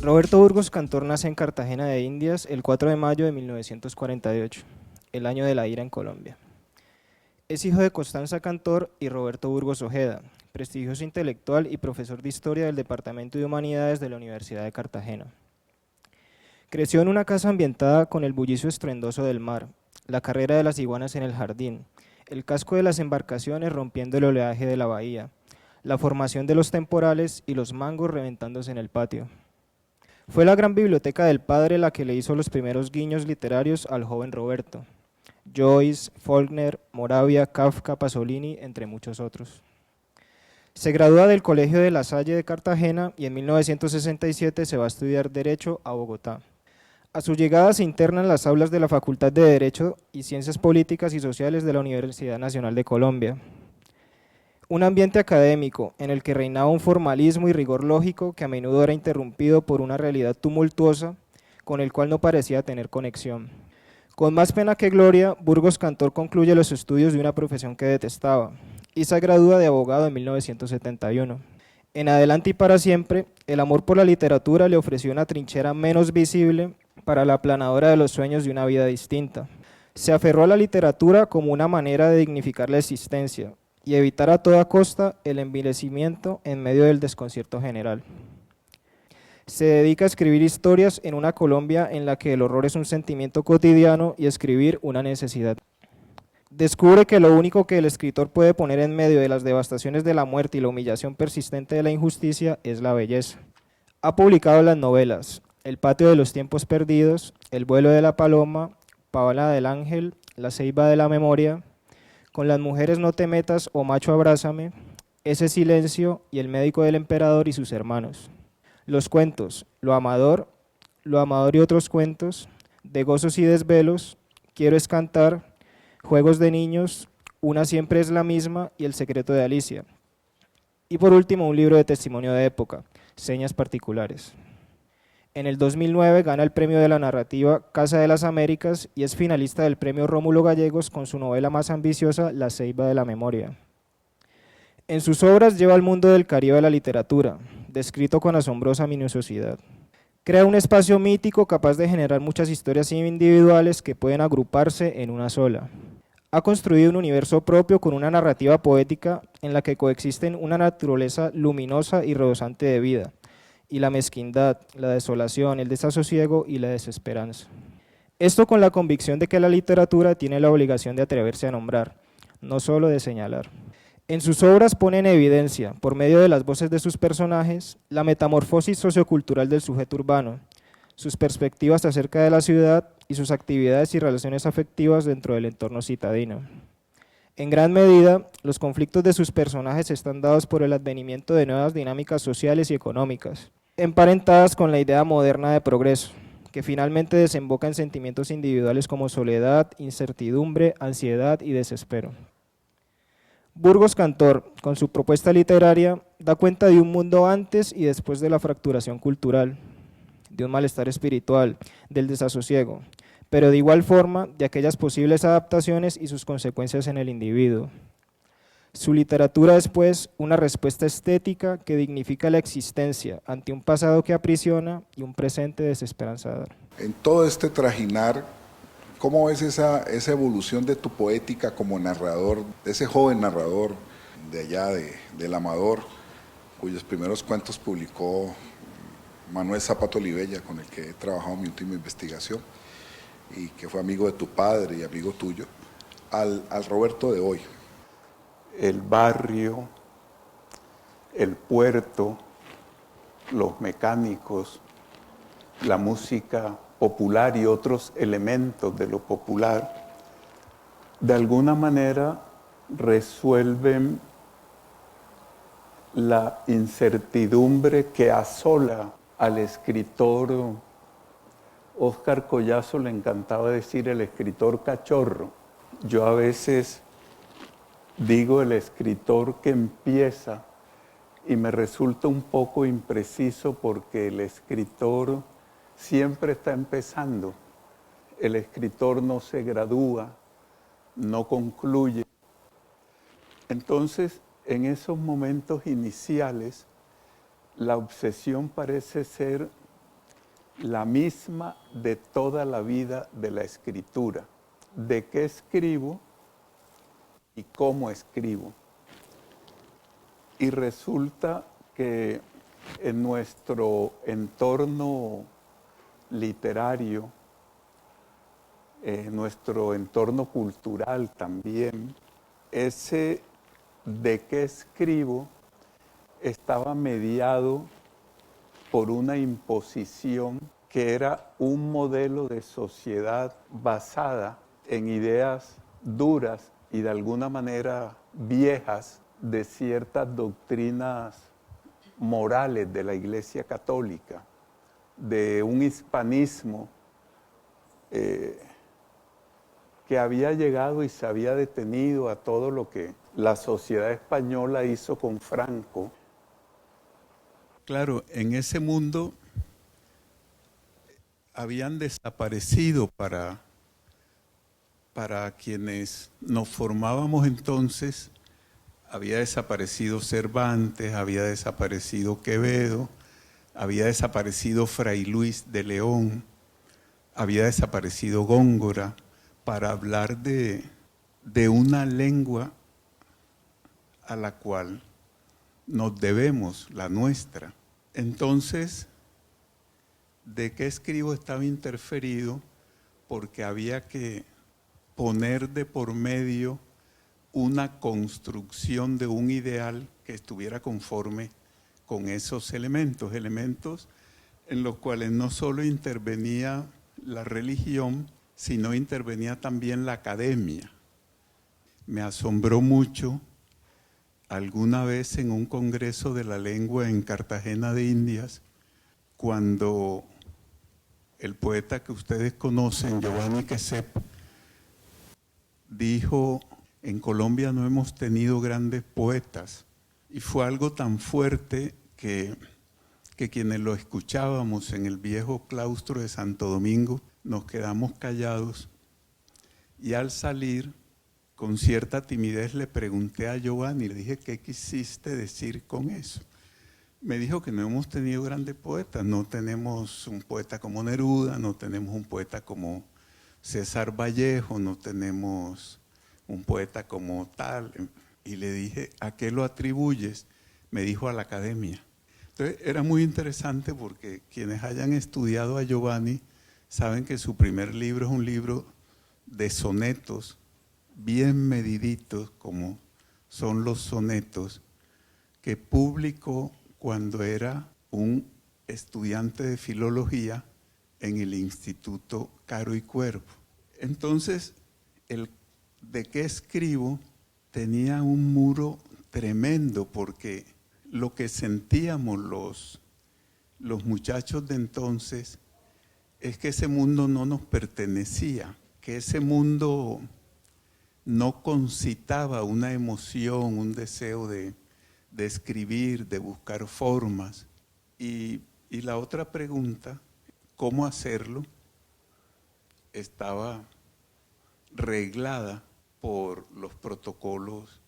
Roberto Burgos Cantor nace en Cartagena de Indias el 4 de mayo de 1948, el año de la ira en Colombia. Es hijo de Constanza Cantor y Roberto Burgos Ojeda, prestigioso intelectual y profesor de Historia del Departamento de Humanidades de la Universidad de Cartagena. Creció en una casa ambientada con el bullicio estruendoso del mar, la carrera de las iguanas en el jardín, el casco de las embarcaciones rompiendo el oleaje de la bahía, la formación de los temporales y los mangos reventándose en el patio. Fue la gran biblioteca del padre la que le hizo los primeros guiños literarios al joven Roberto. Joyce, Faulkner, Moravia, Kafka, Pasolini, entre muchos otros. Se gradúa del Colegio de La Salle de Cartagena y en 1967 se va a estudiar Derecho a Bogotá. A su llegada se interna en las aulas de la Facultad de Derecho y Ciencias Políticas y Sociales de la Universidad Nacional de Colombia. Un ambiente académico en el que reinaba un formalismo y rigor lógico que a menudo era interrumpido por una realidad tumultuosa con el cual no parecía tener conexión. Con más pena que gloria, Burgos Cantor concluye los estudios de una profesión que detestaba y se gradúa de abogado en 1971. En adelante y para siempre, el amor por la literatura le ofreció una trinchera menos visible para la aplanadora de los sueños de una vida distinta. Se aferró a la literatura como una manera de dignificar la existencia y evitar a toda costa el envilecimiento en medio del desconcierto general. Se dedica a escribir historias en una Colombia en la que el horror es un sentimiento cotidiano y escribir una necesidad. Descubre que lo único que el escritor puede poner en medio de las devastaciones de la muerte y la humillación persistente de la injusticia es la belleza. Ha publicado las novelas El patio de los tiempos perdidos, El vuelo de la paloma, Paola del ángel, La ceiba de la memoria, Con las mujeres no te metas o Macho abrázame, Ese silencio y El médico del emperador y sus hermanos. Los cuentos Lo amador y otros cuentos, De gozos y desvelos, Quiero es cantar, Juegos de niños, Una siempre es la misma y El secreto de Alicia. Y por último, un libro de testimonio de época, Señas particulares. En el 2009 gana el premio de la narrativa Casa de las Américas y es finalista del premio Rómulo Gallegos con su novela más ambiciosa, La ceiba de la memoria. En sus obras lleva al mundo del Caribe a la literatura, descrito con asombrosa minuciosidad. Crea un espacio mítico capaz de generar muchas historias individuales que pueden agruparse en una sola. Ha construido un universo propio con una narrativa poética en la que coexisten una naturaleza luminosa y rebosante de vida, y la mezquindad, la desolación, el desasosiego y la desesperanza. Esto con la convicción de que la literatura tiene la obligación de atreverse a nombrar, no solo de señalar. En sus obras pone en evidencia, por medio de las voces de sus personajes, la metamorfosis sociocultural del sujeto urbano, sus perspectivas acerca de la ciudad y sus actividades y relaciones afectivas dentro del entorno citadino. En gran medida, los conflictos de sus personajes están dados por el advenimiento de nuevas dinámicas sociales y económicas, emparentadas con la idea moderna de progreso, que finalmente desemboca en sentimientos individuales como soledad, incertidumbre, ansiedad y desespero. Burgos Cantor, con su propuesta literaria, da cuenta de un mundo antes y después de la fracturación cultural, de un malestar espiritual, del desasosiego, pero de igual forma de aquellas posibles adaptaciones y sus consecuencias en el individuo. Su literatura es, pues, una respuesta estética que dignifica la existencia ante un pasado que aprisiona y un presente desesperanzador. En todo este trajinar, ¿cómo ves esa evolución de tu poética como narrador, de ese joven narrador de allá del Amador, cuyos primeros cuentos publicó Manuel Zapato Olivella, con el que he trabajado mi última investigación, y que fue amigo de tu padre y amigo tuyo, al Roberto de hoy? El barrio, el puerto, los mecánicos, la música popular y otros elementos de lo popular, de alguna manera resuelven la incertidumbre que asola al escritor. Óscar Collazo le encantaba decir el escritor cachorro. Yo a veces digo el escritor que empieza y me resulta un poco impreciso porque el escritor siempre está empezando. El escritor no se gradúa, no concluye. Entonces, en esos momentos iniciales, la obsesión parece ser la misma de toda la vida de la escritura. ¿De qué escribo y cómo escribo? Y resulta que en nuestro entorno literario, nuestro entorno cultural también, ese de qué escribo estaba mediado por una imposición que era un modelo de sociedad basada en ideas duras y de alguna manera viejas de ciertas doctrinas morales de la Iglesia Católica, de un hispanismo que había llegado y se había detenido a todo lo que la sociedad española hizo con Franco. Claro, en ese mundo habían desaparecido para quienes nos formábamos entonces, había desaparecido Cervantes, había desaparecido Quevedo, había desaparecido Fray Luis de León, había desaparecido Góngora, para hablar de una lengua a la cual nos debemos, la nuestra. Entonces, ¿de qué escribo? Estaba interferido porque había que poner de por medio una construcción de un ideal que estuviera conforme con esos elementos en los cuales no solo intervenía la religión, sino intervenía también la academia. Me asombró mucho alguna vez en un congreso de la lengua en Cartagena de Indias, cuando el poeta que ustedes conocen, Giovanni Quesep, dijo: en Colombia no hemos tenido grandes poetas, y fue algo tan fuerte que quienes lo escuchábamos en el viejo claustro de Santo Domingo nos quedamos callados, y al salir con cierta timidez le pregunté a Giovanni, le dije: ¿qué quisiste decir con eso? Me dijo que no hemos tenido grandes poetas, no tenemos un poeta como Neruda, no tenemos un poeta como César Vallejo, no tenemos un poeta como tal. Y le dije: ¿a qué lo atribuyes? Me dijo: a la academia. Entonces era muy interesante porque quienes hayan estudiado a Giovanni saben que su primer libro es un libro de sonetos bien mediditos, como son los sonetos, que publicó cuando era un estudiante de filología en el Instituto Caro y Cuervo. Entonces, el de qué escribo tenía un muro tremendo, porque lo que sentíamos los muchachos de entonces es que ese mundo no nos pertenecía, que ese mundo no concitaba una emoción, un deseo de escribir, de buscar formas. Y la otra pregunta, ¿cómo hacerlo?, estaba reglada por los protocolos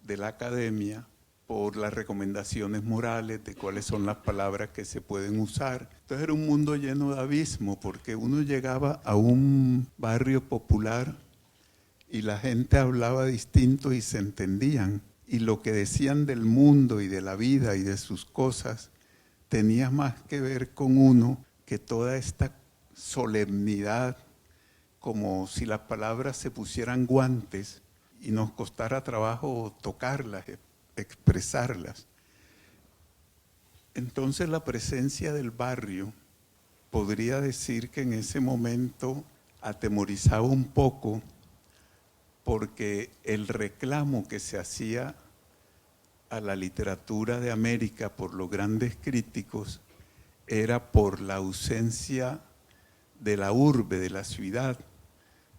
de la academia, por las recomendaciones morales de cuáles son las palabras que se pueden usar. Entonces era un mundo lleno de abismo, porque uno llegaba a un barrio popular y la gente hablaba distinto y se entendían. Y lo que decían del mundo y de la vida y de sus cosas tenía más que ver con uno que toda esta solemnidad, como si las palabras se pusieran guantes y nos costara trabajo tocarlas, expresarlas. Entonces la presencia del barrio, podría decir que en ese momento atemorizaba un poco, porque el reclamo que se hacía a la literatura de América por los grandes críticos era por la ausencia de la urbe, de la ciudad,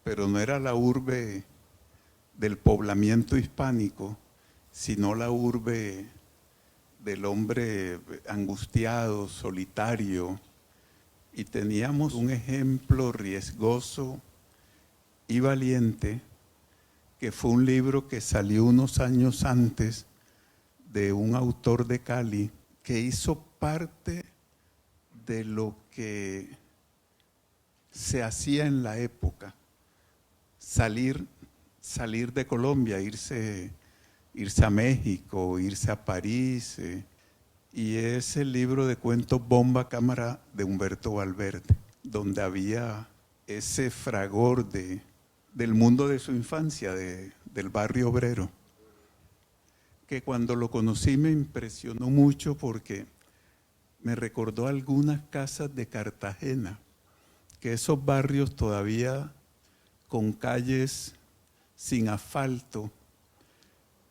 pero no era la urbe del poblamiento hispánico, sino la urbe del hombre angustiado, solitario. Y teníamos un ejemplo riesgoso y valiente, que fue un libro que salió unos años antes de un autor de Cali que hizo parte de lo que se hacía en la época. Salir de Colombia, irse a México, irse a París, y es el libro de cuentos Bomba Cámara de Humberto Valverde, donde había ese fragor del mundo de su infancia, del barrio obrero, que cuando lo conocí me impresionó mucho porque me recordó algunas casas de Cartagena, que esos barrios todavía con calles sin asfalto,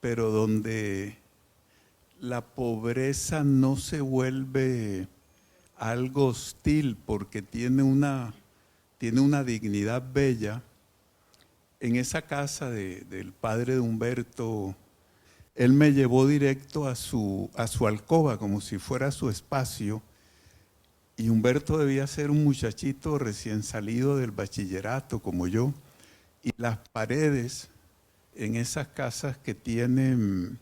pero donde la pobreza no se vuelve algo hostil porque tiene una dignidad bella. En esa casa del padre de Humberto, él me llevó directo a su alcoba, como si fuera su espacio, y Humberto debía ser un muchachito recién salido del bachillerato, como yo, y las paredes en esas casas que tienen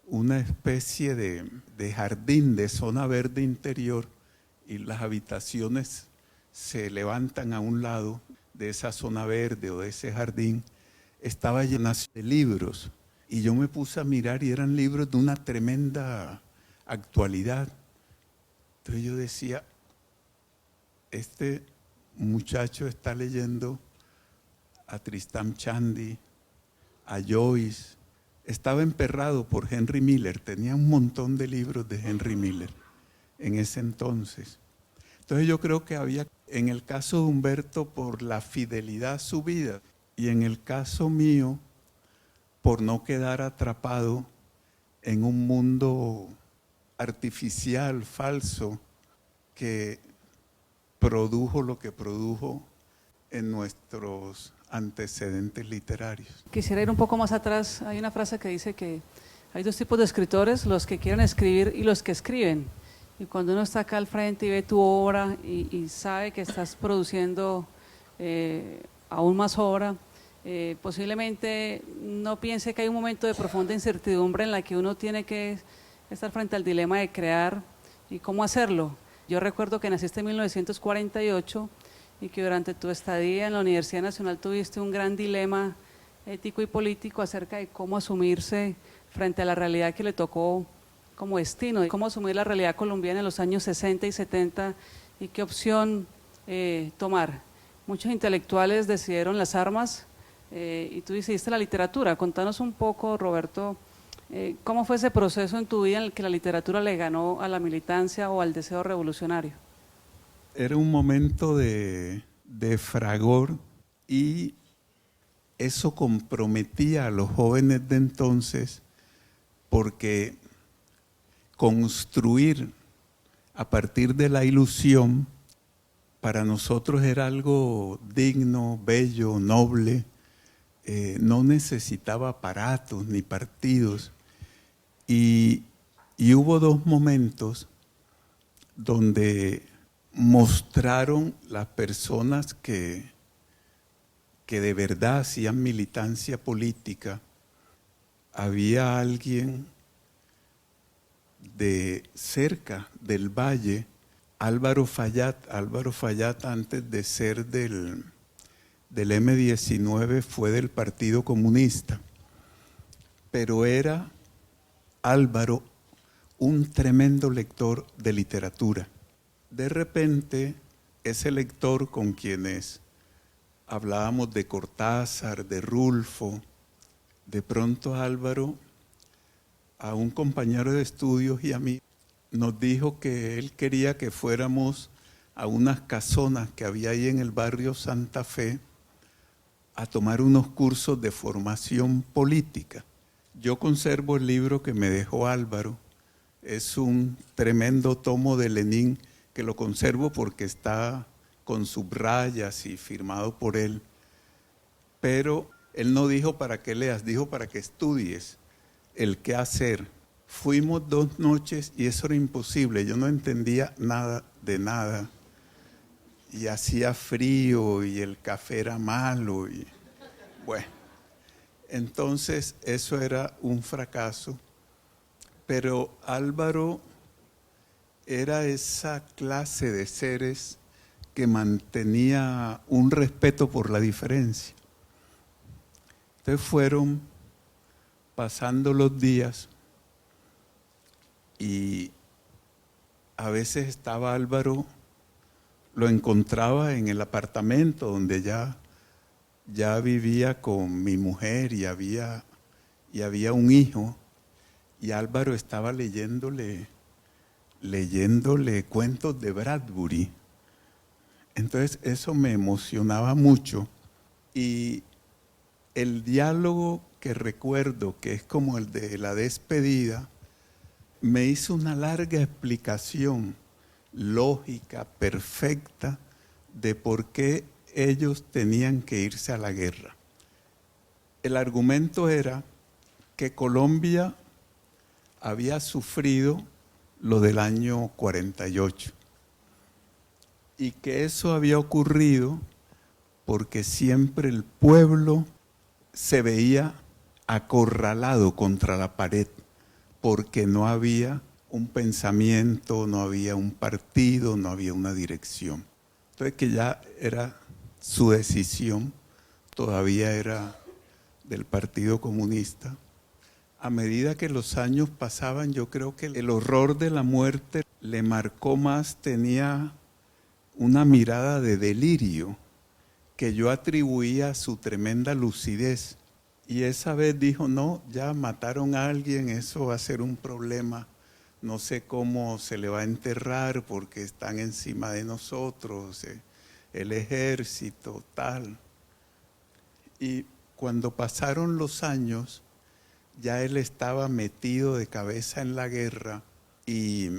una especie de jardín, de zona verde interior, y las habitaciones se levantan a un lado de esa zona verde o de ese jardín, estaba llena de libros. Y yo me puse a mirar y eran libros de una tremenda actualidad. Entonces yo decía, este muchacho está leyendo a Tristán Shandy, a Joyce. Estaba emperrado por Henry Miller, tenía un montón de libros de Henry Miller en ese entonces. Entonces yo creo que había, en el caso de Humberto, por la fidelidad a su vida, y en el caso mío, por no quedar atrapado en un mundo artificial, falso, que produjo lo que produjo en nuestros antecedentes literarios. Quisiera ir un poco más atrás. Hay una frase que dice que hay dos tipos de escritores, los que quieren escribir y los que escriben. Y cuando uno está acá al frente y ve tu obra y sabe que estás produciendo aún más obra, posiblemente no piense que hay un momento de profunda incertidumbre en la que uno tiene que estar frente al dilema de crear y cómo hacerlo. Yo recuerdo que naciste en 1948 y que durante tu estadía en la Universidad Nacional tuviste un gran dilema ético y político acerca de cómo asumirse frente a la realidad que le tocó como destino, de cómo asumir la realidad colombiana en los años 60 y 70 y qué opción tomar. Muchos intelectuales decidieron las armas y tú decidiste la literatura. Contanos un poco, Roberto, ¿cómo fue ese proceso en tu vida en el que la literatura le ganó a la militancia o al deseo revolucionario? Era un momento de fragor y eso comprometía a los jóvenes de entonces porque construir a partir de la ilusión para nosotros era algo digno, bello, noble, no necesitaba aparatos ni partidos. Y hubo dos momentos donde mostraron las personas que de verdad hacían militancia política. Había alguien de cerca del Valle, Álvaro Fayat antes de ser del M-19 fue del Partido Comunista, pero era Álvaro un tremendo lector de literatura. De repente, ese lector con quienes hablábamos de Cortázar, de Rulfo, de pronto Álvaro, a un compañero de estudios y a mí, nos dijo que él quería que fuéramos a unas casonas que había ahí en el barrio Santa Fe a tomar unos cursos de formación política. Yo conservo el libro que me dejó Álvaro, es un tremendo tomo de Lenin que lo conservo porque está con subrayas y firmado por él, pero él no dijo para que leas, dijo para que estudies el qué hacer. Fuimos 2 noches y eso era imposible, yo no entendía nada de nada y hacía frío y el café era malo y bueno, entonces eso era un fracaso, pero Álvaro era esa clase de seres que mantenía un respeto por la diferencia. Entonces fueron pasando los días y a veces estaba Álvaro, lo encontraba en el apartamento donde ya vivía con mi mujer y había un hijo, y Álvaro estaba leyéndole cuentos de Bradbury. Entonces eso me emocionaba mucho, y el diálogo que recuerdo, que es como el de la despedida, me hizo una larga explicación lógica, perfecta, de por qué ellos tenían que irse a la guerra. El argumento era que Colombia había sufrido lo del año 48 y que eso había ocurrido porque siempre el pueblo se veía acorralado contra la pared, porque no había un pensamiento, no había un partido, no había una dirección. Entonces que ya era su decisión, todavía era del Partido Comunista. A medida que los años pasaban, yo creo que el horror de la muerte le marcó más, tenía una mirada de delirio que yo atribuía a su tremenda lucidez. Y esa vez dijo, no, ya mataron a alguien, eso va a ser un problema, no sé cómo se le va a enterrar porque están encima de nosotros, el ejército, tal. Y cuando pasaron los años, ya él estaba metido de cabeza en la guerra y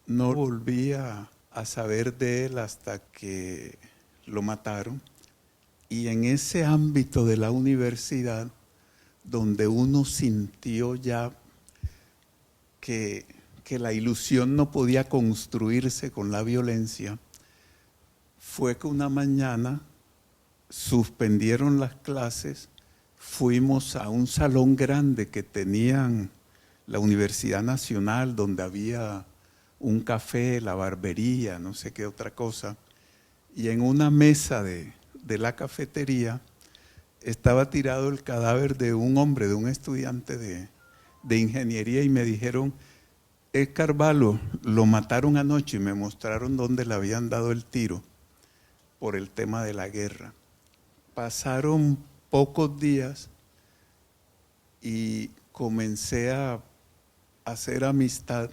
no volvía a saber de él hasta que lo mataron. Y en ese ámbito de la universidad, donde uno sintió ya que la ilusión no podía construirse con la violencia, fue que una mañana suspendieron las clases, fuimos a un salón grande que tenían la Universidad Nacional, donde había un café, la barbería, no sé qué otra cosa, y en una mesa de la cafetería estaba tirado el cadáver de un hombre, de un estudiante de ingeniería, y me dijeron, Carvalho, lo mataron anoche, y me mostraron dónde le habían dado el tiro por el tema de la guerra. Pasaron pocos días y comencé a hacer amistad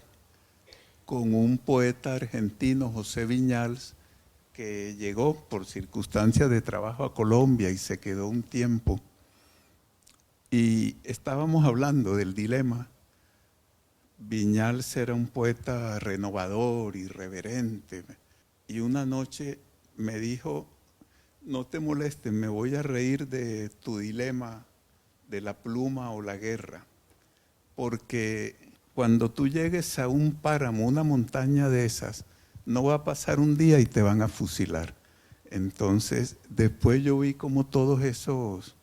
con un poeta argentino, José Viñals, que llegó por circunstancias de trabajo a Colombia y se quedó un tiempo. Y estábamos hablando del dilema. Viñals era un poeta renovador, irreverente, y una noche me dijo, no te molestes, me voy a reír de tu dilema de la pluma o la guerra, porque cuando tú llegues a un páramo, una montaña de esas, no va a pasar un día y te van a fusilar. Entonces, después yo vi como todos esos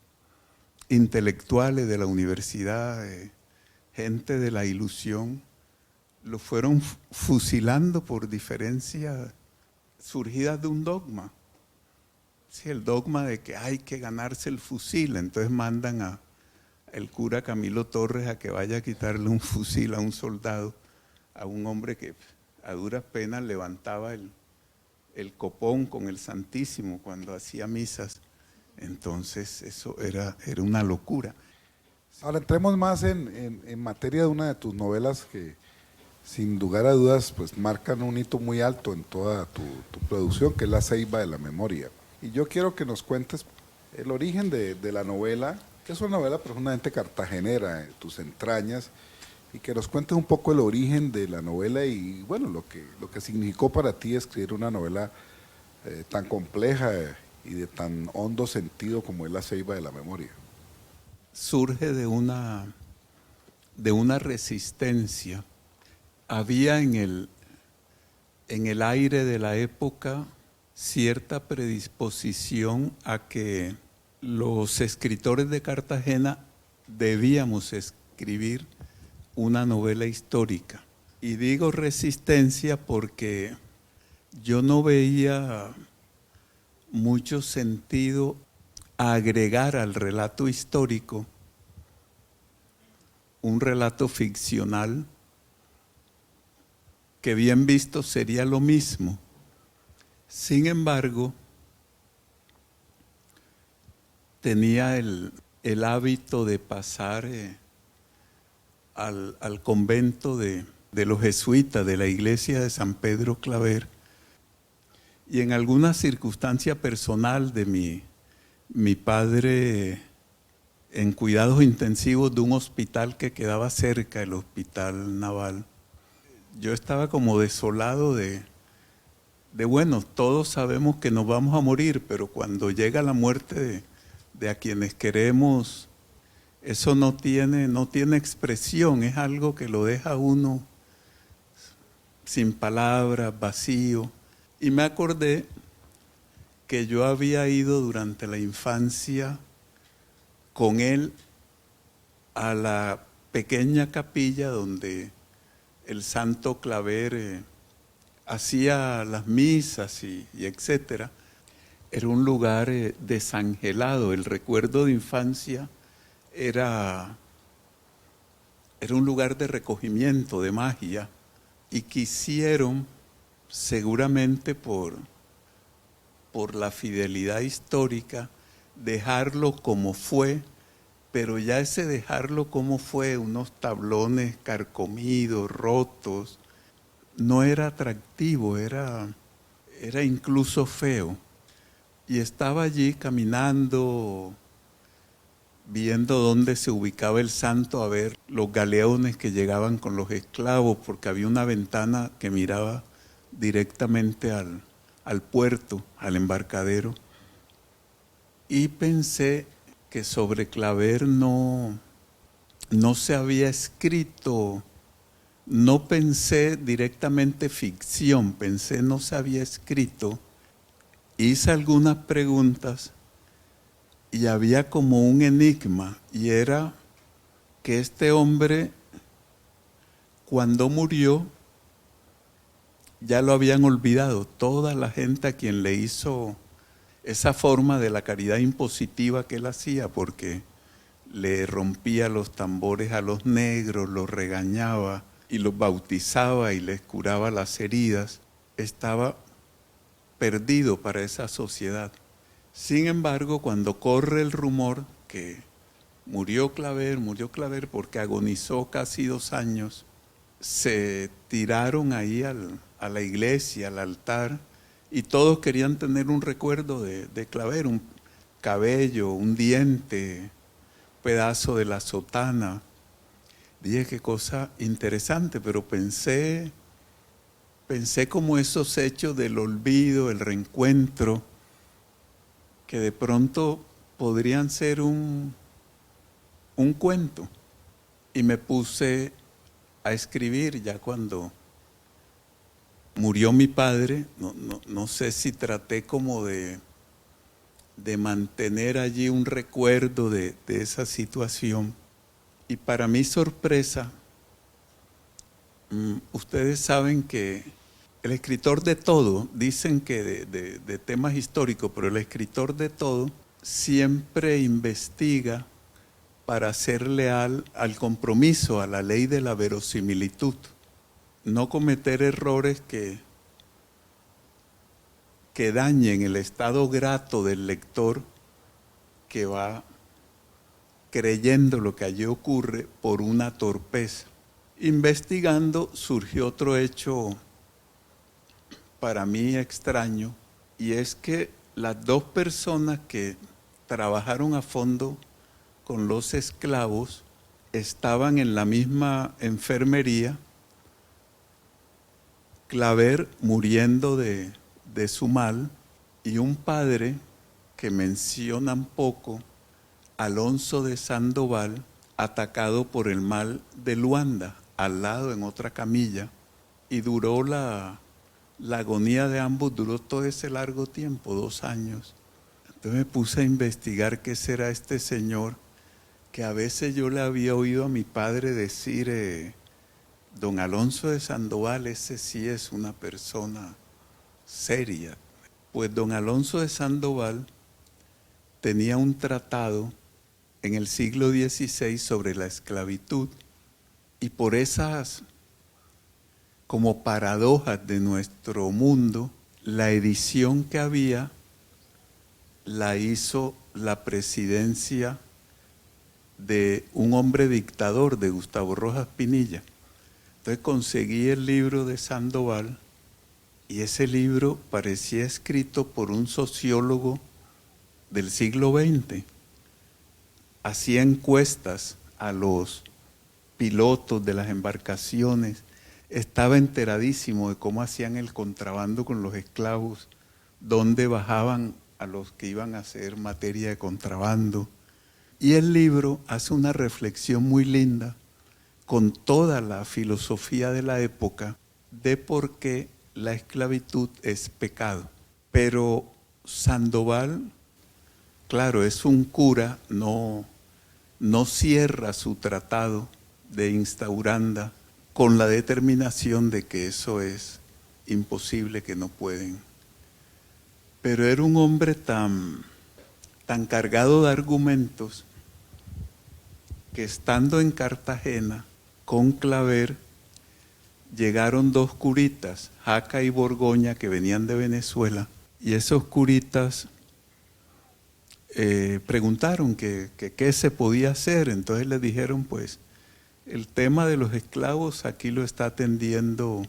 intelectuales de la universidad, gente de la ilusión, lo fueron fusilando por diferencias surgidas de un dogma. Sí, el dogma de que hay que ganarse el fusil, entonces mandan a el cura Camilo Torres a que vaya a quitarle un fusil a un soldado, a un hombre que a duras penas levantaba el copón con el Santísimo cuando hacía misas. Entonces eso era una locura. Ahora entremos más en materia de una de tus novelas que sin lugar a dudas pues marcan un hito muy alto en toda tu producción, que es La Ceiba de la Memoria. Y yo quiero que nos cuentes el origen de la novela, que es una novela profundamente cartagenera, tus entrañas, y que nos cuentes un poco el origen de la novela y bueno, lo que significó para ti escribir una novela tan compleja y de tan hondo sentido como es La Ceiba de la Memoria. Surge de una resistencia. Había en el aire de la época cierta predisposición a que los escritores de Cartagena debíamos escribir una novela histórica, Y digo resistencia porque yo no veía mucho sentido a agregar al relato histórico un relato ficcional que bien visto sería lo mismo. Sin embargo, tenía el hábito de pasar al convento de los jesuitas de la iglesia de San Pedro Claver, y en alguna circunstancia personal de mi padre en cuidados intensivos de un hospital que quedaba cerca, el Hospital Naval, yo estaba como desolado de bueno, todos sabemos que nos vamos a morir, pero cuando llega la muerte de a quienes queremos, eso no tiene expresión, es algo que lo deja uno sin palabras, vacío. Y me acordé que yo había ido durante la infancia con él a la pequeña capilla donde el Santo Claver hacía las misas y etcétera. Era un lugar desangelado. El recuerdo de infancia era un lugar de recogimiento, de magia, y quisieron, seguramente por la fidelidad histórica, dejarlo como fue, pero ya ese dejarlo como fue, unos tablones carcomidos, rotos, no era atractivo, era incluso feo. Y estaba allí caminando, viendo dónde se ubicaba el santo, a ver los galeones que llegaban con los esclavos, porque había una ventana que miraba directamente al puerto, al embarcadero. Y pensé que sobre Claver no se había escrito. No pensé directamente ficción, pensé no se había escrito. Hice algunas preguntas y había como un enigma, y era que este hombre, cuando murió, ya lo habían olvidado. Toda la gente a quien le hizo esa forma de la caridad impositiva que él hacía, porque le rompía los tambores a los negros, los regañaba y los bautizaba y les curaba las heridas, estaba perdido para esa sociedad. Sin embargo, cuando corre el rumor que murió Claver porque agonizó casi 2 años, se tiraron ahí a la iglesia, al altar, y todos querían tener un recuerdo de Claver, un cabello, un diente, un pedazo de la sotana. Dije, qué cosa interesante, pero pensé como esos hechos del olvido, el reencuentro, que de pronto podrían ser un cuento. Y me puse a escribir ya cuando murió mi padre. No sé si traté como de mantener allí un recuerdo de esa situación. Y para mi sorpresa, ustedes saben que el escritor de todo, dicen que de temas históricos, pero el escritor de todo siempre investiga para ser leal al compromiso, a la ley de la verosimilitud. No cometer errores que dañen el estado grato del lector, que va creyendo lo que allí ocurre por una torpeza. Investigando surgió otro hecho para mí extraño, y es que las 2 personas que trabajaron a fondo con los esclavos estaban en la misma enfermería. Claver muriendo de su mal, y un padre que mencionan poco, Alonso de Sandoval, atacado por el mal de Luanda, al lado en otra camilla, y duró la agonía de ambos, duró todo ese largo tiempo, 2 años. Entonces me puse a investigar qué será este señor, que a veces yo le había oído a mi padre decir Don Alonso de Sandoval, ese sí es una persona seria. Pues don Alonso de Sandoval tenía un tratado en el siglo XVI sobre la esclavitud, y por esas como paradojas de nuestro mundo, la edición que había la hizo la presidencia de un hombre dictador, de Gustavo Rojas Pinilla. Entonces conseguí el libro de Sandoval, y ese libro parecía escrito por un sociólogo del siglo XX. Hacía encuestas a los pilotos de las embarcaciones, estaba enteradísimo de cómo hacían el contrabando con los esclavos, dónde bajaban a los que iban a hacer materia de contrabando. Y el libro hace una reflexión muy linda con toda la filosofía de la época de por qué la esclavitud es pecado. Pero Sandoval, claro, es un cura, no cierra su tratado de instauranda con la determinación de que eso es imposible, que no pueden. Pero era un hombre tan cargado de argumentos que estando en Cartagena con Claver llegaron dos curitas, Jaca y Borgoña, que venían de Venezuela, y esos curitas preguntaron que qué se podía hacer. Entonces les dijeron, pues el tema de los esclavos aquí lo está atendiendo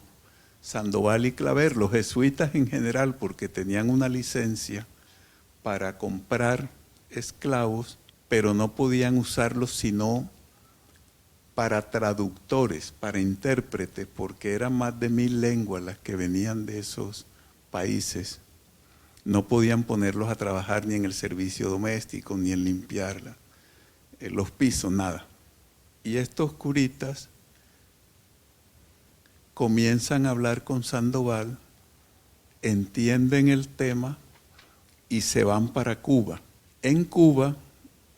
Sandoval y Claver, los jesuitas en general, porque tenían una licencia para comprar esclavos, pero no podían usarlos sino para traductores, para intérpretes, porque eran más de 1000 lenguas las que venían de esos países. No podían ponerlos a trabajar ni en el servicio doméstico, ni en limpiar los pisos, nada. Y estos curitas comienzan a hablar con Sandoval, entienden el tema y se van para Cuba. En Cuba,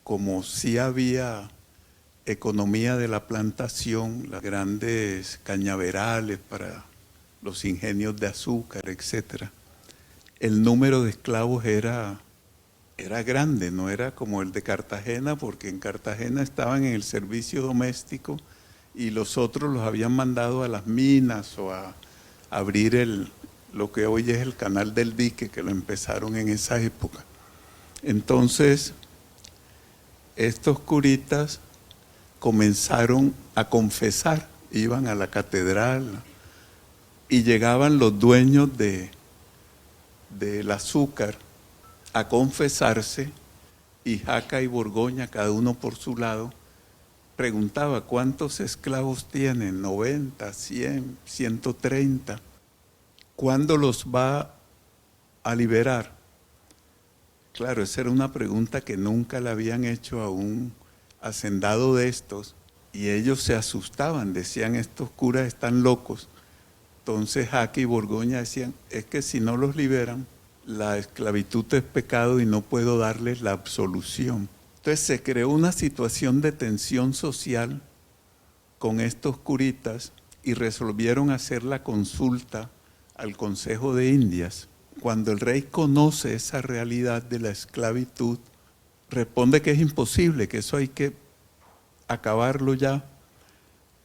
como sí había economía de la plantación, las grandes cañaverales para los ingenios de azúcar, etc., el número de esclavos era grande, no era como el de Cartagena, porque en Cartagena estaban en el servicio doméstico y los otros los habían mandado a las minas o a abrir lo que hoy es el canal del dique, que lo empezaron en esa época. Entonces, estos curitas comenzaron a confesar, iban a la catedral y llegaban los dueños del azúcar a confesarse, y Jaca y Borgoña, cada uno por su lado, preguntaba cuántos esclavos tienen, 90, 100, 130, ¿cuándo los va a liberar? Claro, esa era una pregunta que nunca le habían hecho a un hacendado de estos, y ellos se asustaban, decían, estos curas están locos. Entonces Jaca y Borgoña decían, es que si no los liberan, la esclavitud es pecado y no puedo darles la absolución. Entonces se creó una situación de tensión social con estos curitas y resolvieron hacer la consulta al Consejo de Indias. Cuando el rey conoce esa realidad de la esclavitud, responde que es imposible, que eso hay que acabarlo ya,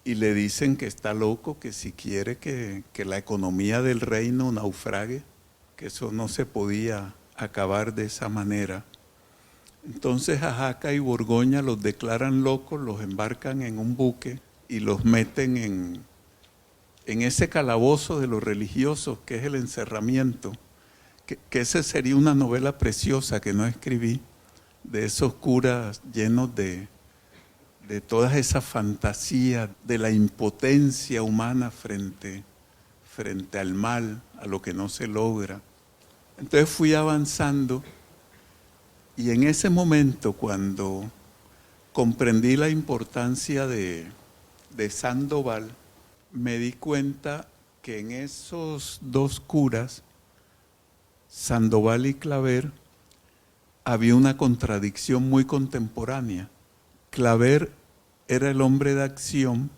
y le dicen que está loco, que si quiere que la economía del reino naufrague, que eso no se podía acabar de esa manera. Entonces a Jaca y Borgoña los declaran locos, los embarcan en un buque y los meten en ese calabozo de los religiosos, que es el encerramiento, que esa sería una novela preciosa que no escribí, de esos curas llenos de todas esas fantasías, de la impotencia humana frente al mal, a lo que no se logra. Entonces fui avanzando, y en ese momento, cuando comprendí la importancia de Sandoval, me di cuenta que en esos dos curas, Sandoval y Claver, había una contradicción muy contemporánea. Claver era el hombre de acción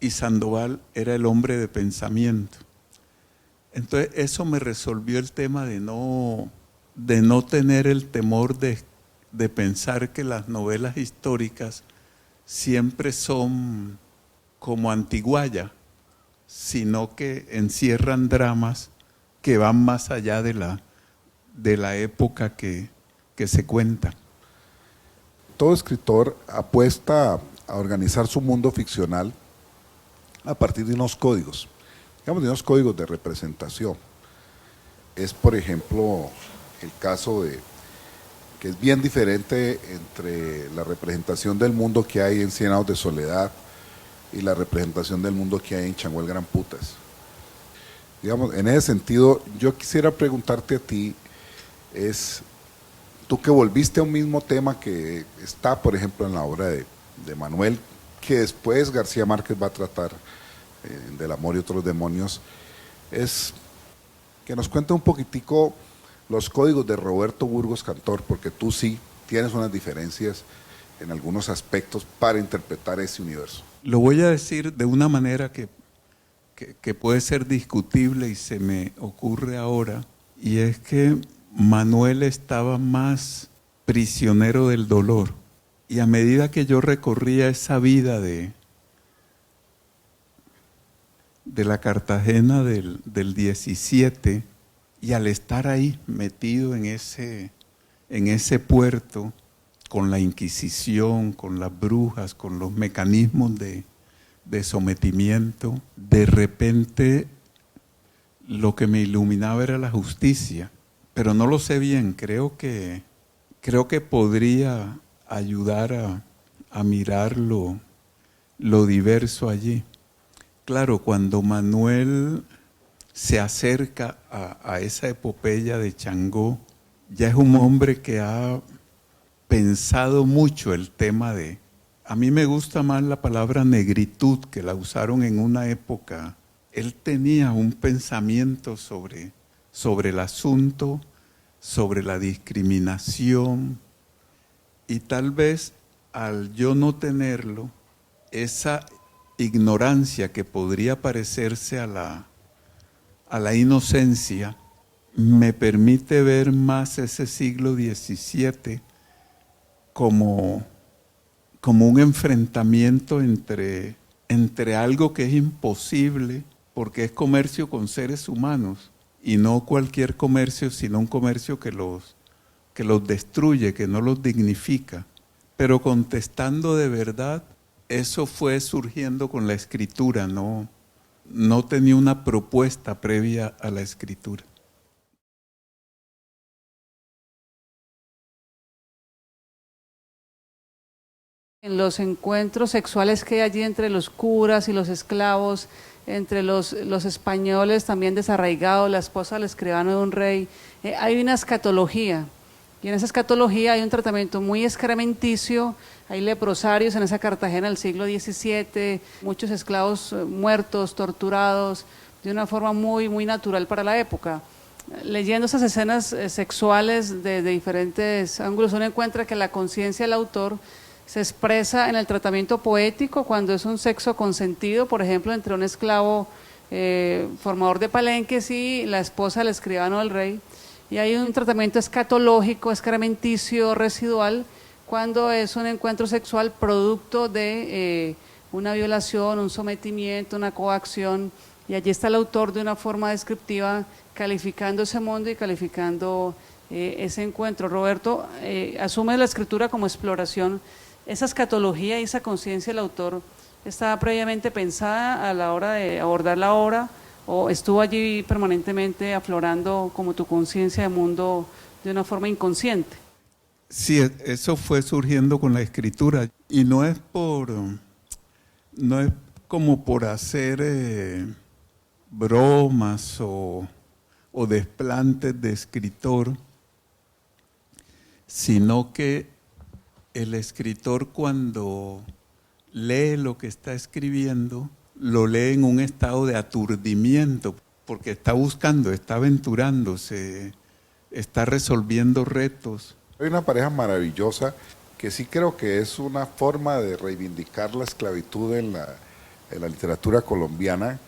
y Sandoval era el hombre de pensamiento. Entonces eso me resolvió el tema de no tener el temor de pensar que las novelas históricas siempre son como antiguaya, sino que encierran dramas que van más allá de la época que se cuenta. Todo escritor apuesta a organizar su mundo ficcional a partir de unos códigos, digamos de unos códigos de representación. Es, por ejemplo, el caso de que es bien diferente entre la representación del mundo que hay en Cien años de soledad y la representación del mundo que hay en Chango el Gran Putas. Digamos, en ese sentido, yo quisiera preguntarte a ti, tú que volviste a un mismo tema que está, por ejemplo, en la obra de Manuel, que después García Márquez va a tratar del amor y otros demonios, es que nos cuente un poquitico los códigos de Roberto Burgos Cantor, porque tú sí tienes unas diferencias en algunos aspectos para interpretar ese universo. Lo voy a decir de una manera que puede ser discutible y se me ocurre ahora, y es que Manuel estaba más prisionero del dolor, y a medida que yo recorría esa vida de la Cartagena del 17, y al estar ahí metido en ese puerto, con la Inquisición, con las brujas, con los mecanismos de sometimiento, de repente lo que me iluminaba era la justicia, pero no lo sé bien. Creo que podría ayudar a mirar lo diverso allí. Claro, cuando Manuel se acerca a esa epopeya de Changó, ya es un hombre que ha pensado mucho el tema de... A mí me gusta más la palabra negritud, que la usaron en una época. Él tenía un pensamiento sobre el asunto, sobre la discriminación, y tal vez al yo no tenerlo, esa ignorancia que podría parecerse a la inocencia, me permite ver más ese siglo XVII como un enfrentamiento entre algo que es imposible, porque es comercio con seres humanos, y no cualquier comercio, sino un comercio que los destruye, que no los dignifica. Pero contestando de verdad, eso fue surgiendo con la escritura, no tenía una propuesta previa a la escritura. En los encuentros sexuales que hay allí entre los curas y los esclavos, entre los españoles también desarraigados, la esposa del escribano de un rey, hay una escatología, y en esa escatología hay un tratamiento muy excrementicio. Hay leprosarios en esa Cartagena del siglo XVII, muchos esclavos muertos, torturados, de una forma muy, muy natural para la época. Leyendo esas escenas sexuales de diferentes ángulos, uno encuentra que la conciencia del autor se expresa en el tratamiento poético, cuando es un sexo consentido, por ejemplo, entre un esclavo formador de palenques y la esposa del escribano del rey. Y hay un tratamiento escatológico, excrementicio, residual, cuando es un encuentro sexual producto de una violación, un sometimiento, una coacción, y allí está el autor de una forma descriptiva calificando ese mundo y calificando ese encuentro. Roberto asume la escritura como exploración. Esa escatología y esa conciencia del autor estaba previamente pensada a la hora de abordar la obra, o estuvo allí permanentemente aflorando como tu conciencia de mundo de una forma inconsciente. Sí, eso fue surgiendo con la escritura, y no es como por hacer bromas o desplantes de escritor, sino que el escritor, cuando lee lo que está escribiendo, lo lee en un estado de aturdimiento, porque está buscando, está aventurándose, está resolviendo retos. Hay una pareja maravillosa que sí creo que es una forma de reivindicar la esclavitud en de la literatura colombiana,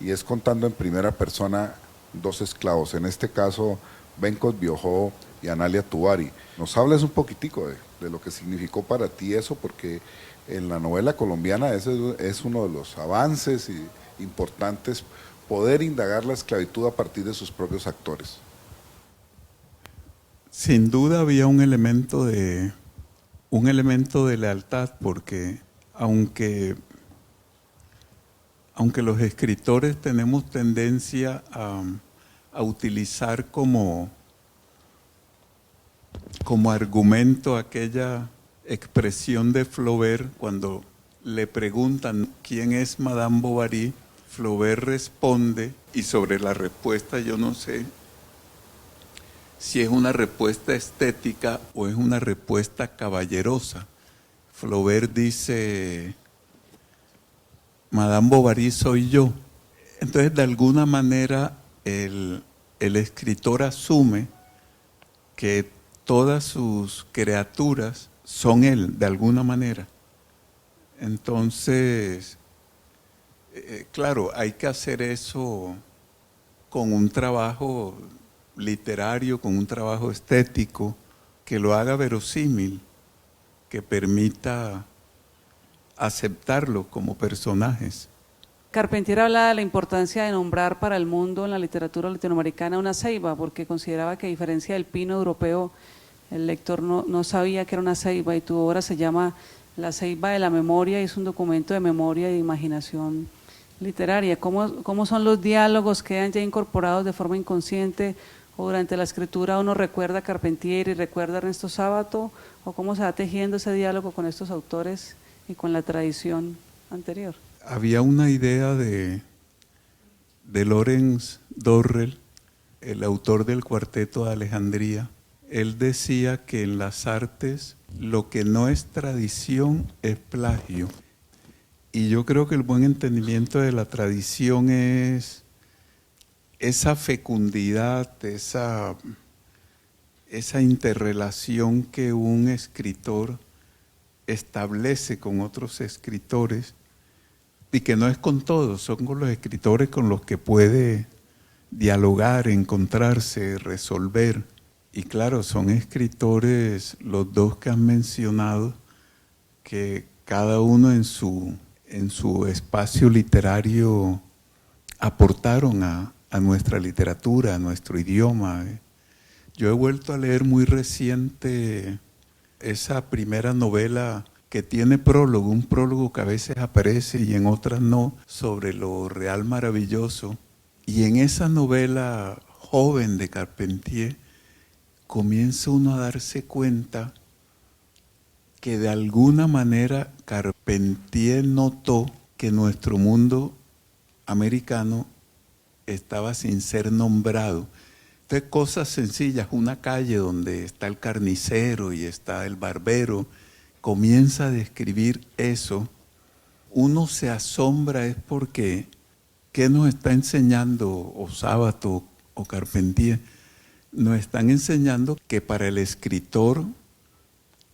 y es contando en primera persona dos esclavos, en este caso Bencos Biojó y Analia Tubari. Nos hables un poquitico de lo que significó para ti eso, porque en la novela colombiana ese es uno de los avances importantes, poder indagar la esclavitud a partir de sus propios actores. Sin duda había un elemento de lealtad, porque aunque los escritores tenemos tendencia a utilizar como argumento aquella expresión de Flaubert cuando le preguntan quién es Madame Bovary, Flaubert responde, y sobre la respuesta yo no sé si es una respuesta estética o es una respuesta caballerosa. Flaubert dice, Madame Bovary soy yo. Entonces, de alguna manera, el escritor asume que todas sus criaturas son él, de alguna manera. Entonces, claro, hay que hacer eso con un trabajo literario, con un trabajo estético, que lo haga verosímil, que permita aceptarlo como personajes. Carpentier hablaba de la importancia de nombrar para el mundo en la literatura latinoamericana una ceiba, porque consideraba que a diferencia del pino europeo, el lector no sabía que era una ceiba, y tu obra se llama La ceiba de la memoria y es un documento de memoria y de imaginación literaria. ¿Cómo son los diálogos? ¿Quedan ya incorporados de forma inconsciente o durante la escritura uno recuerda a Carpentier y recuerda a Ernesto Sábato? ¿O cómo se va tejiendo ese diálogo con estos autores y con la tradición anterior? Había una idea de Lorenz Dorrel, el autor del Cuarteto de Alejandría. Él decía que en las artes lo que no es tradición es plagio. Y yo creo que el buen entendimiento de la tradición es esa fecundidad, esa interrelación que un escritor establece con otros escritores, y que no es con todos, son con los escritores con los que puede dialogar, encontrarse, resolver. Y claro, son escritores, los dos que han mencionado, que cada uno en su espacio literario aportaron a nuestra literatura, a nuestro idioma. Yo he vuelto a leer muy reciente esa primera novela que tiene prólogo, un prólogo que a veces aparece y en otras no, sobre lo real maravilloso. Y en esa novela joven de Carpentier comienza uno a darse cuenta que de alguna manera Carpentier notó que nuestro mundo americano estaba sin ser nombrado. Entonces, cosas sencillas, una calle donde está el carnicero y está el barbero, comienza a describir eso. Uno se asombra, es porque, ¿qué nos está enseñando o Sábato o Carpentier? Nos están enseñando que para el escritor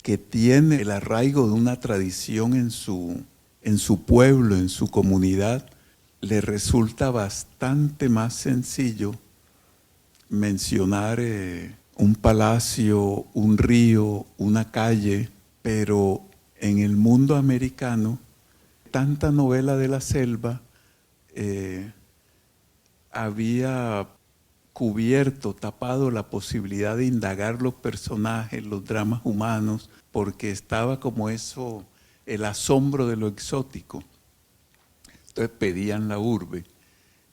que tiene el arraigo de una tradición en su pueblo, en su comunidad, le resulta bastante más sencillo mencionar un palacio, un río, una calle, pero en el mundo americano, tanta novela de la selva había cubierto, tapado la posibilidad de indagar los personajes, los dramas humanos, porque estaba como eso, el asombro de lo exótico. Entonces pedían la urbe.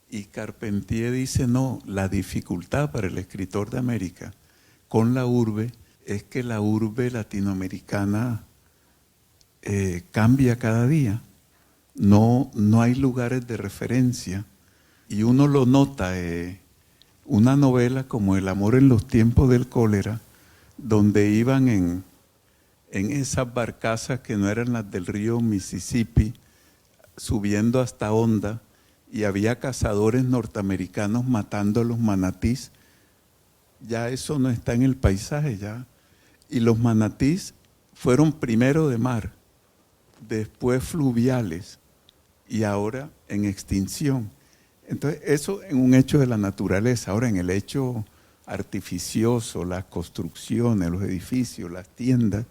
Y Carpentier dice, no, la dificultad para el escritor de América con la urbe es que la urbe latinoamericana cambia cada día. No hay lugares de referencia. Y uno lo nota, una novela como El amor en los tiempos del cólera, donde iban en esas barcazas que no eran las del río Mississippi, subiendo hasta Honda, y había cazadores norteamericanos matando a los manatís. Ya eso no está en el paisaje ya. Y los manatís fueron primero de mar, después fluviales, y ahora en extinción. Entonces, eso en un hecho de la naturaleza. Ahora, en el hecho artificioso, las construcciones, los edificios, las tiendas,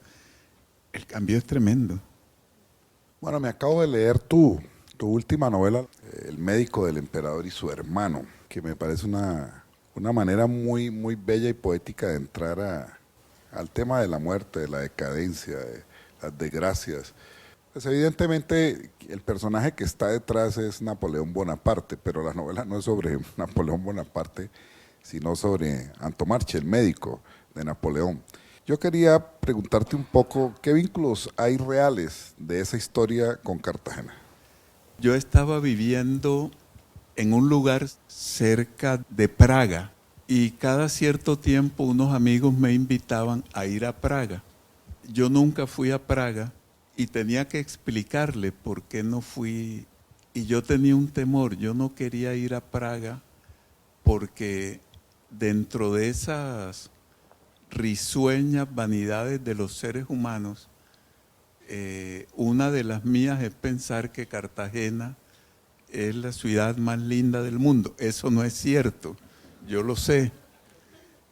el cambio es tremendo. Bueno, me acabo de leer tu última novela, El médico del emperador y su hermano, que me parece una manera muy, muy bella y poética de entrar al tema de la muerte, de la decadencia, de las desgracias. Pues evidentemente el personaje que está detrás es Napoleón Bonaparte, pero la novela no es sobre Napoleón Bonaparte, sino sobre Antomarchi, el médico de Napoleón. Yo quería preguntarte un poco, ¿qué vínculos hay reales de esa historia con Cartagena? Yo estaba viviendo en un lugar cerca de Praga y cada cierto tiempo unos amigos me invitaban a ir a Praga. Yo nunca fui a Praga y tenía que explicarle por qué no fui. Y yo tenía un temor, yo no quería ir a Praga porque dentro de esas risueñas vanidades de los seres humanos, una de las mías es pensar que Cartagena es la ciudad más linda del mundo. Eso no es cierto, yo lo sé,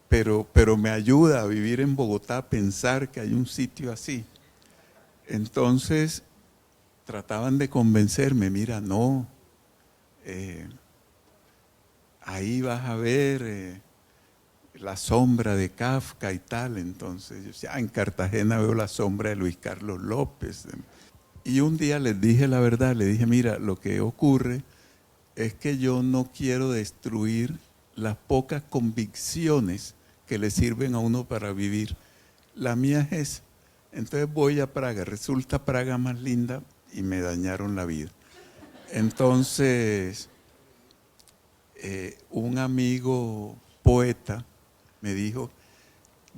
pero me ayuda a vivir en Bogotá a pensar que hay un sitio así. Entonces trataban de convencerme, mira, no, ahí vas a ver la sombra de Kafka y tal. Entonces yo decía, en Cartagena veo la sombra de Luis Carlos López. Y un día les dije la verdad, les dije, mira, lo que ocurre es que yo no quiero destruir las pocas convicciones que le sirven a uno para vivir. La mía es esa. Entonces voy a Praga, resulta Praga más linda y me dañaron la vida. Entonces, un amigo poeta me dijo,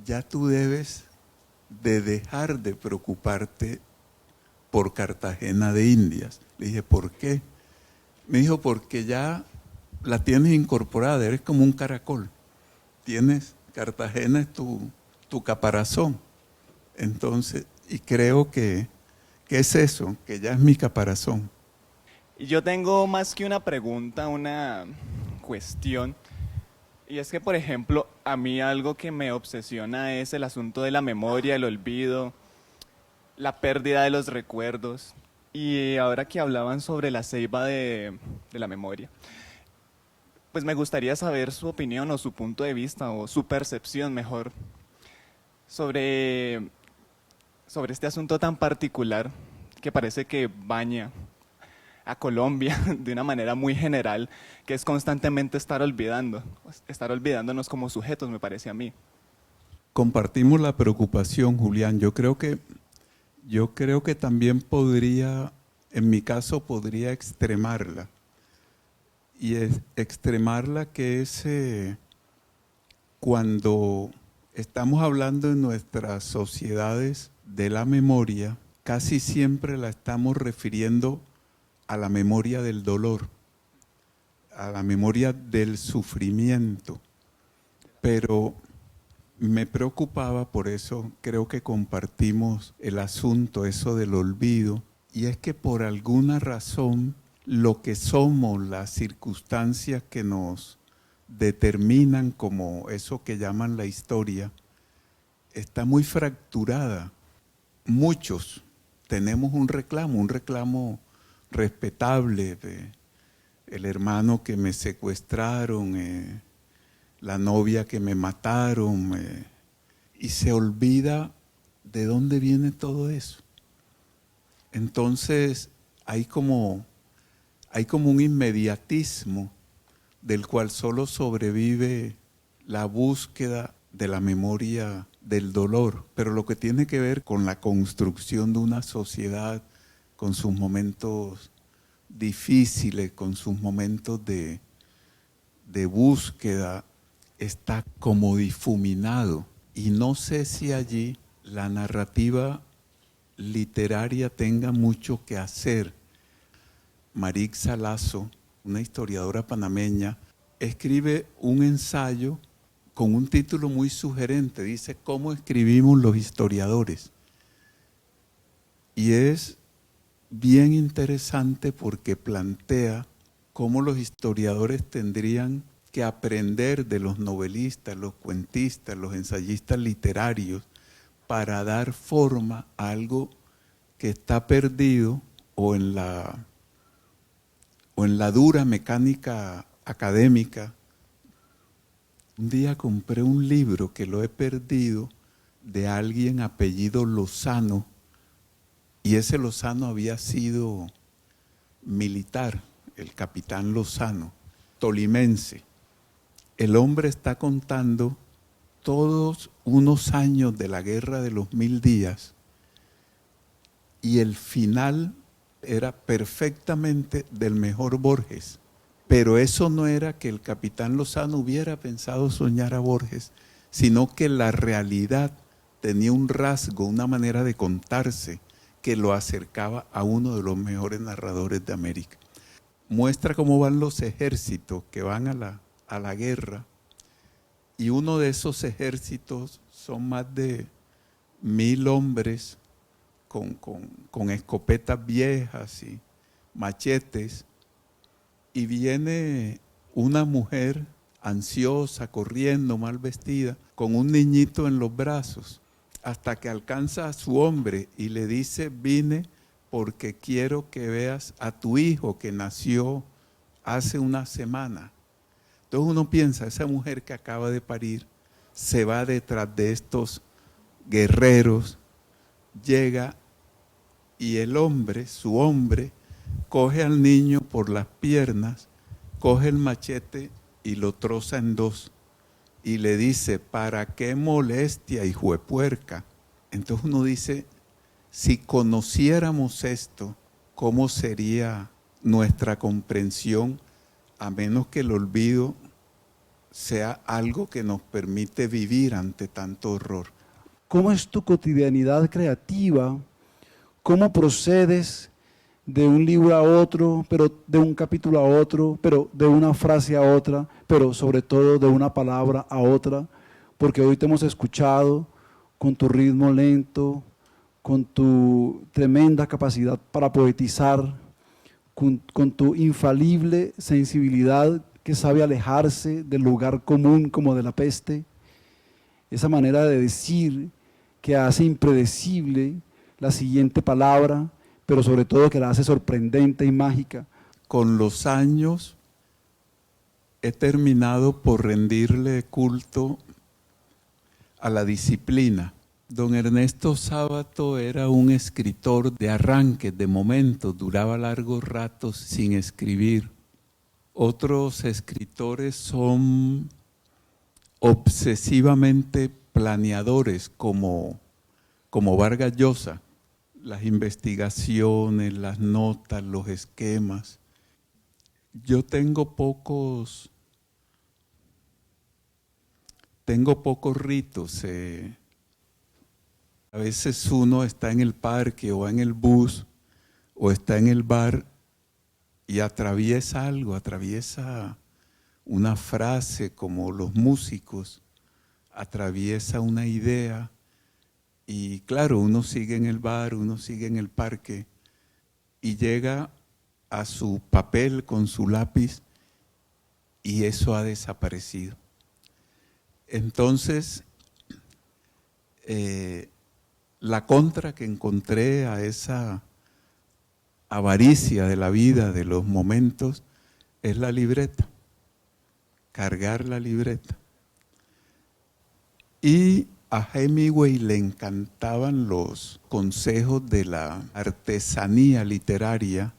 ya tú debes de dejar de preocuparte por Cartagena de Indias. Le dije, ¿por qué? Me dijo, porque ya la tienes incorporada, eres como un caracol. Cartagena es tu caparazón. Entonces, y creo que es eso, que ya es mi caparazón. Y yo tengo más que una pregunta, una cuestión. Y es que, por ejemplo, a mí algo que me obsesiona es el asunto de la memoria, el olvido, la pérdida de los recuerdos. Y ahora que hablaban sobre la ceiba de la memoria, pues me gustaría saber su opinión o su punto de vista o su percepción mejor sobre este asunto tan particular que parece que baña a Colombia de una manera muy general, que es constantemente estar olvidándonos como sujetos, me parece a mí. Compartimos la preocupación, Julián. Yo creo que también podría, en mi caso, podría extremarla. Y extremarla que es cuando estamos hablando en nuestras sociedades de la memoria, casi siempre la estamos refiriendo a la memoria del dolor, a la memoria del sufrimiento. Pero me preocupaba, por eso creo que compartimos el asunto, eso del olvido, y es que por alguna razón lo que somos, las circunstancias que nos determinan como eso que llaman la historia, está muy fracturada. Muchos tenemos un reclamo respetable, el hermano que me secuestraron, la novia que me mataron, y se olvida de dónde viene todo eso. Entonces hay como un inmediatismo del cual solo sobrevive la búsqueda de la memoria del dolor, pero lo que tiene que ver con la construcción de una sociedad, con sus momentos difíciles, con sus momentos de búsqueda, está como difuminado. Y no sé si allí la narrativa literaria tenga mucho que hacer. Marixa Lazo, una historiadora panameña, escribe un ensayo con un título muy sugerente, dice ¿Cómo escribimos los historiadores? Y es bien interesante porque plantea cómo los historiadores tendrían que aprender de los novelistas, los cuentistas, los ensayistas literarios para dar forma a algo que está perdido o en la dura mecánica académica. Un día compré un libro que lo he perdido de alguien apellido Lozano, y ese Lozano había sido militar, el capitán Lozano, tolimense. El hombre está contando todos unos años de la Guerra de los 1000 días y el final era perfectamente del mejor Borges. Pero eso no era que el capitán Lozano hubiera pensado soñar a Borges, sino que la realidad tenía un rasgo, una manera de contarse que lo acercaba a uno de los mejores narradores de América. Muestra cómo van los ejércitos que van a la guerra, y uno de esos ejércitos son más de 1000 hombres con escopetas viejas y machetes, y viene una mujer ansiosa, corriendo, mal vestida, con un niñito en los brazos, hasta que alcanza a su hombre y le dice: vine porque quiero que veas a tu hijo que nació hace una semana. Entonces uno piensa, esa mujer que acaba de parir se va detrás de estos guerreros, llega y el hombre, su hombre, coge al niño por las piernas, coge el machete y lo troza en dos y le dice: ¿para qué molestia, hijuepuerca? Entonces uno dice, si conociéramos esto, ¿cómo sería nuestra comprensión? A menos que el olvido sea algo que nos permite vivir ante tanto horror. ¿Cómo es tu cotidianidad creativa? ¿Cómo procedes de un libro a otro, pero de un capítulo a otro, pero de una frase a otra, pero sobre todo de una palabra a otra? Porque hoy te hemos escuchado con tu ritmo lento, con tu tremenda capacidad para poetizar, con tu infalible sensibilidad que sabe alejarse del lugar común como de la peste, esa manera de decir que hace impredecible la siguiente palabra, pero sobre todo que la hace sorprendente y mágica. Con los años he terminado por rendirle culto a la disciplina. Don Ernesto Sábato era un escritor de arranques, de momentos, duraba largos ratos sin escribir. Otros escritores son obsesivamente planeadores, como Vargas Llosa. Las investigaciones, las notas, los esquemas. Yo tengo pocos ritos. A veces uno está en el parque o en el bus o está en el bar y atraviesa algo, atraviesa una frase, como los músicos, atraviesa una idea. Y claro, uno sigue en el bar, uno sigue en el parque y llega a su papel con su lápiz y eso ha desaparecido. Entonces, la contra que encontré a esa avaricia de la vida, de los momentos, es la libreta, cargar la libreta. Y a Hemingway le encantaban los consejos de la artesanía literaria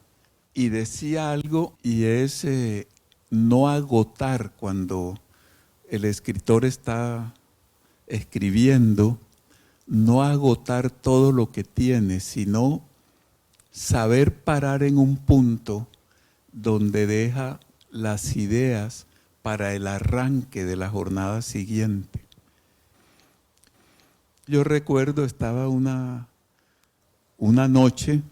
y decía algo, y es no agotar cuando el escritor está escribiendo, no agotar todo lo que tiene, sino saber parar en un punto donde deja las ideas para el arranque de la jornada siguiente. Yo recuerdo, estaba una noche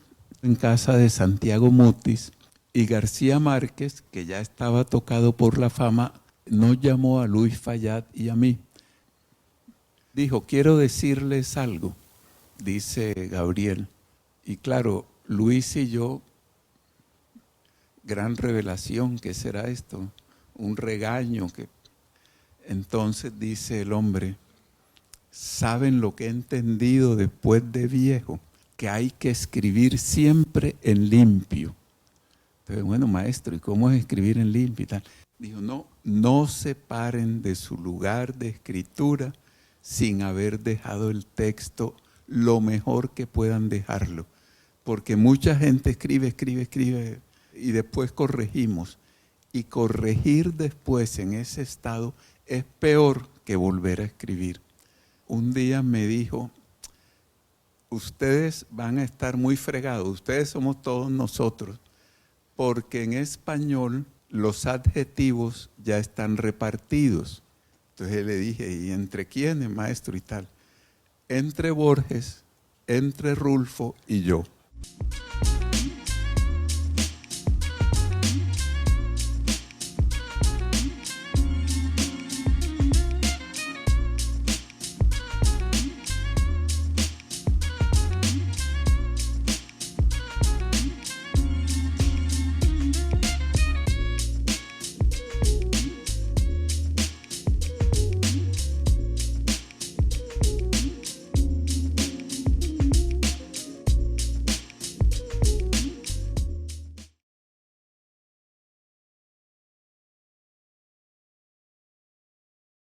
en casa de Santiago Mutis y García Márquez, que ya estaba tocado por la fama, nos llamó a Luis Fayad y a mí. Dijo: quiero decirles algo, dice Gabriel. Y claro, Luis y yo, gran revelación, ¿qué será esto? Un regaño. Entonces dice el hombre, ¿saben lo que he entendido después de viejo? Que hay que escribir siempre en limpio. Entonces, bueno, maestro, ¿y cómo es escribir en limpio y tal? Dijo, no se paren de su lugar de escritura sin haber dejado el texto lo mejor que puedan dejarlo. Porque mucha gente escribe y después corregimos. Y corregir después en ese estado es peor que volver a escribir. Un día me dijo, ustedes van a estar muy fregados, ustedes somos todos nosotros, porque en español los adjetivos ya están repartidos. Entonces le dije, ¿y entre quiénes, maestro y tal? Entre Borges, entre Rulfo y yo.